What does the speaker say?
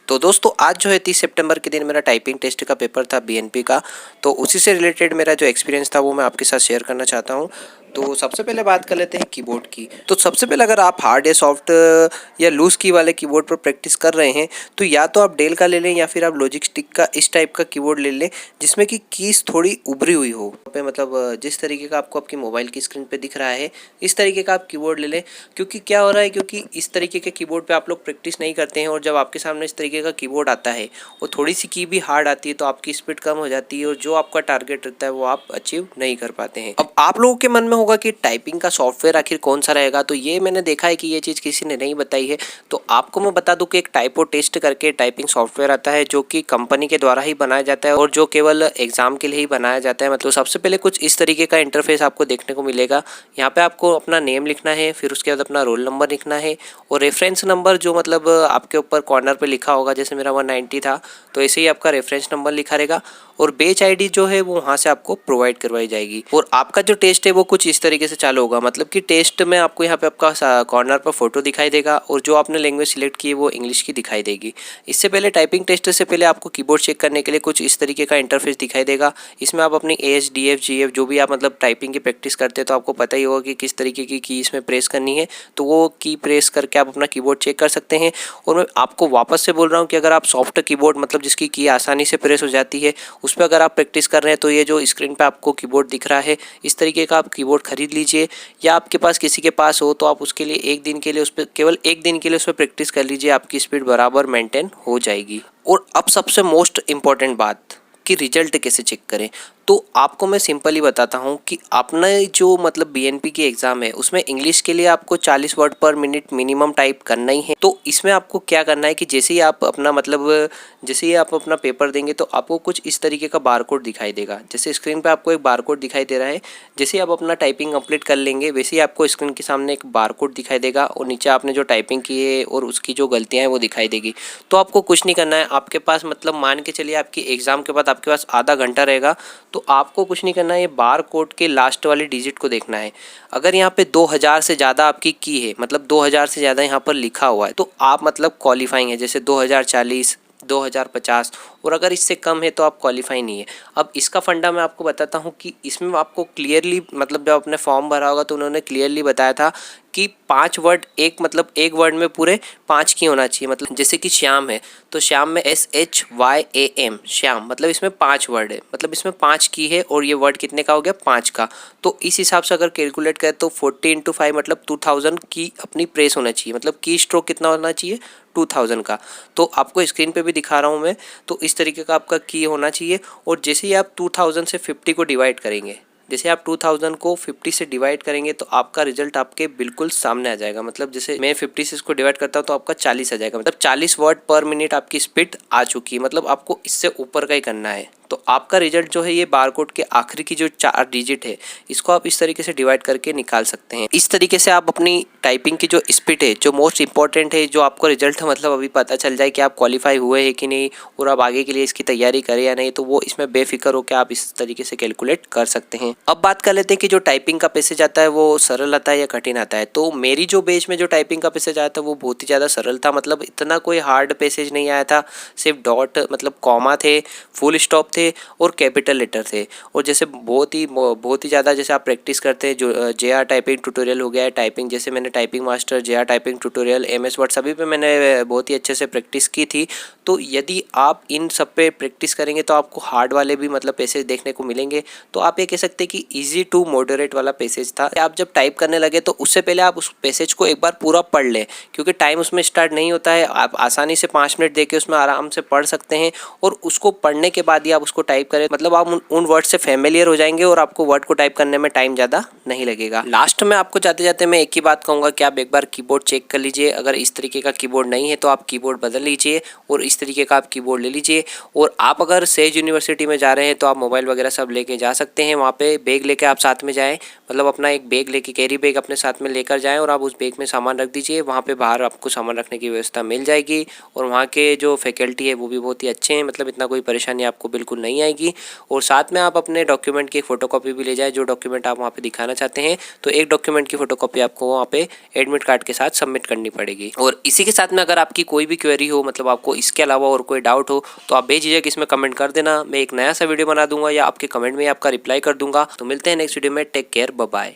तो दोस्तों आज जो है 30 सितंबर के दिन मेरा टाइपिंग टेस्ट का पेपर था बीएनपी का। तो उसी से रिलेटेड मेरा जो एक्सपीरियंस था वो मैं आपके साथ शेयर करना चाहता हूँ। तो सबसे पहले बात कर लेते हैं कीबोर्ड की। तो सबसे पहले अगर आप हार्ड या सॉफ्ट या लूज की वाले कीबोर्ड पर प्रैक्टिस कर रहे हैं तो या तो आप डेल का ले लें या फिर आप लॉजिस्टिक का इस टाइप का कीबोर्ड ले लें जिसमें कि कीज थोड़ी उभरी हुई हो पे, मतलब जिस तरीके का आपको आपकी मोबाइल की स्क्रीन पे दिख रहा है इस तरीके का आप कीबोर्ड ले लें। क्योंकि क्या हो रहा है, क्योंकि इस तरीके के कीबोर्ड पे आप लोग प्रैक्टिस नहीं करते हैं और जब आपके सामने इस तरीके का कीबोर्ड आता है वो थोड़ी सी की भी हार्ड आती है तो आपकी स्पीड कम हो जाती है और जो आपका टारगेट रहता है वो आप अचीव नहीं कर पाते हैं। अब आप लोगों के मन में होगा कि टाइपिंग का सॉफ्टवेयर आखिर कौन सा रहेगा, तो ये मैंने देखा है कि ये चीज़ किसी ने नहीं बताई है। तो आपको मैं बता दूं कि एक टाइपो टेस्ट करके टाइपिंग सॉफ्टवेयर आता है जो कि कंपनी के द्वारा ही बनाया जाता है और जो केवल एग्जाम के लिए ही बनाया जाता है। मतलब सबसे पहले कुछ इस तरीके का इंटरफेस आपको देखने को मिलेगा। यहाँ पे आपको अपना नेम लिखना है, फिर उसके बाद अपना रोल नंबर लिखना है और रेफरेंस नंबर जो मतलब आपके ऊपर कॉर्नर पे लिखा होगा, जैसे मेरा 190 था तो ऐसे ही आपका रेफरेंस नंबर लिखा रहेगा और बैच आईडी जो है वो वहाँ से आपको प्रोवाइड करवाई जाएगी। और आपका जो टेस्ट है वो कुछ इस तरीके से चालू होगा, मतलब कि टेस्ट में आपको यहाँ पे आपका कॉर्नर पर फोटो दिखाई देगा और जो आपने लैंग्वेज सिलेक्ट की है वो इंग्लिश की दिखाई देगी। इससे पहले टाइपिंग टेस्ट से पहले आपको कीबोर्ड चेक करने के लिए कुछ इस तरीके का इंटरफेस दिखाई देगा। इसमें आप अपनी ASDF GF जो भी आप मतलब टाइपिंग की प्रैक्टिस करते हैं तो आपको पता ही होगा कि किस तरीके की इसमें प्रेस करनी है, तो वो की प्रेस करके आप अपना कीबोर्ड चेक कर सकते हैं। और मैं आपको वापस से बोल रहा हूँ कि अगर आप सॉफ्ट कीबोर्ड मतलब जिसकी की आसानी से प्रेस हो जाती है उस पर अगर आप प्रैक्टिस कर रहे हैं तो ये जो स्क्रीन पे आपको कीबोर्ड दिख रहा है इस तरीके का आप कीबोर्ड खरीद लीजिए, या आपके पास किसी के पास हो तो आप उसके लिए एक दिन के लिए उस पर केवल एक दिन के लिए उस पर प्रैक्टिस कर लीजिए, आपकी स्पीड बराबर मेंटेन हो जाएगी। और अब सबसे मोस्ट इम्पॉर्टेंट बात कि रिजल्ट कैसे चेक करें, तो आपको मैं सिंपली बताता हूं कि अपना जो मतलब बीएनपी की एग्ज़ाम है उसमें इंग्लिश के लिए आपको 40 वर्ड पर मिनट मिनिमम टाइप करना ही है। तो इसमें आपको क्या करना है कि जैसे ही आप अपना मतलब जैसे ही आप अपना पेपर देंगे तो आपको कुछ इस तरीके का बारकोड दिखाई देगा। जैसे स्क्रीन पे आपको एक बारकोड दिखाई दे रहा है, जैसे ही आप अपना टाइपिंग कंप्लीट कर लेंगे वैसे ही आपको स्क्रीन के सामने एक बारकोड दिखाई देगा और नीचे आपने जो टाइपिंग की है और उसकी जो गलतियाँ हैं वो दिखाई देगी। तो आपको कुछ नहीं करना है, आपके पास मतलब मान के चलिए आपकी एग्ज़ाम के बाद आपके पास आधा घंटा रहेगा तो आपको कुछ नहीं करना है, ये बार कोड के लास्ट वाली डिजिट को देखना है। अगर यहाँ पे 2000 से ज़्यादा आपकी की है, मतलब 2000 से ज़्यादा यहाँ पर लिखा हुआ है तो आप मतलब क्वालिफाइंग है, जैसे 2040 2050, और अगर इससे कम है तो आप क्वालिफाई नहीं है। अब इसका फंडा मैं आपको बताता हूँ कि इसमें आपको क्लियरली मतलब जब आपने फॉर्म भरा होगा तो उन्होंने क्लियरली बताया था कि 5 वर्ड एक मतलब एक वर्ड में पूरे 5 की होना चाहिए। मतलब जैसे कि श्याम है तो श्याम में SHYAM श्याम, मतलब इसमें 5 वर्ड है, मतलब इसमें 5 की है और ये वर्ड कितने का हो गया 5 का। तो इस हिसाब से अगर कैलकुलेट करें तो 40 × 5 मतलब 2000 की अपनी प्रेस होना चाहिए, मतलब की स्ट्रोक कितना होना चाहिए 2000 का। तो आपको स्क्रीन पे भी दिखा रहा हूँ मैं, तो इस तरीके का आपका की होना चाहिए। और जैसे ही आप 2000 से 50 को डिवाइड करेंगे, जैसे आप 2000 को 50 से डिवाइड करेंगे तो आपका रिजल्ट आपके बिल्कुल सामने आ जाएगा। मतलब जैसे मैं 50 से इसको डिवाइड करता हूँ तो आपका 40 आ जाएगा, मतलब 40 वर्ड पर मिनट आपकी स्पीड आ चुकी है। मतलब आपको इससे ऊपर का ही करना है तो आपका रिजल्ट जो है ये बारकोड के आखिरी की जो 4 डिजिट है इसको आप इस तरीके से डिवाइड करके निकाल सकते हैं। इस तरीके से आप अपनी टाइपिंग की जो स्पीड है, जो मोस्ट इंपॉर्टेंट है, जो आपको रिजल्ट मतलब अभी पता चल जाए कि आप क्वालिफाई हुए हैं कि नहीं और आप आगे के लिए इसकी तैयारी करें या नहीं, तो वो इसमें बेफिक्र होकर आप इस तरीके से कैलकुलेट कर सकते हैं। अब बात कर लेते हैं कि जो टाइपिंग का पैसेज आता है वो सरल आता है या कठिन आता है। तो मेरी जो बैच में जो टाइपिंग का पैसेज आया था वो बहुत ही ज़्यादा सरल था, मतलब इतना कोई हार्ड पैसेज नहीं आया था। सिर्फ डॉट मतलब कॉमा थे, फुल स्टॉप थे और कैपिटल लेटर थे। और जैसे बहुत ही ज़्यादा जैसे आप प्रैक्टिस करते हैं जो JR टाइपिंग ट्यूटोरियल हो गया है, टाइपिंग जैसे मैंने typing master, JR typing tutorial, MS word सभी पे मैंने बहुत ही अच्छे से प्रैक्टिस की थी। तो यदि आप इन सब पे प्रैक्टिस करेंगे तो आपको हार्ड वाले भी मतलब पैसेज देखने को मिलेंगे। तो आप ये कह सकते हैं कि ईजी टू मॉडरेट वाला पैसेज था। आप जब टाइप करने लगे तो उससे पहले आप उस पैसेज को एक बार पूरा पढ़ लें, क्योंकि टाइम उसमें स्टार्ट नहीं होता है। आप आसानी से 5 मिनट देके उसमें आराम से पढ़ सकते हैं और उसको पढ़ने के बाद ही आप उसको टाइप करें, मतलब आप उन वर्ड से फेमिलियर हो जाएंगे और आपको वर्ड को टाइप करने में टाइम ज़्यादा नहीं लगेगा। लास्ट में आपको जाते जाते मैं एक ही बात कहूँगा कि आप एक बार कीबोर्ड चेक कर लीजिए। अगर इस तरीके का कीबोर्ड नहीं है तो आप कीबोर्ड बदल लीजिए और इस तरीके का आप कीबोर्ड ले लीजिए। और आप अगर सेज यूनिवर्सिटी में जा रहे हैं तो आप मोबाइल वगैरह सब लेके जा सकते हैं। वहाँ पे बैग लेके आप साथ में जाएँ, मतलब अपना एक बैग लेके कैरी बैग अपने साथ में लेकर जाएँ और आप उस बैग में सामान रख दीजिए। वहाँ पे बाहर आपको सामान रखने की व्यवस्था मिल जाएगी और वहाँ के जो फैकल्टी है वो भी बहुत ही अच्छे हैं, मतलब इतना कोई परेशानी आपको बिल्कुल नहीं आएगी। और साथ में आप अपने डॉक्यूमेंट की एक फ़ोटोकॉपी भी ले जाएँ, जो डॉक्यूमेंट आप वहाँ पे दिखाना चाहते हैं। तो एक डॉक्यूमेंट की फ़ोटोकॉपी आपको वहाँ पे एडमिट कार्ड के साथ सबमिट करनी पड़ेगी। और इसी के साथ में अगर आपकी कोई भी क्वेरी हो, मतलब आपको इसके अलावा और कोई डाउट हो तो आप बेझिझक इसमें कमेंट कर देना। मैं एक नया सा वीडियो बना दूंगा या आपके कमेंट में आपका रिप्लाई कर दूंगा। तो मिलते हैं नेक्स्ट वीडियो में। Take care, bye bye.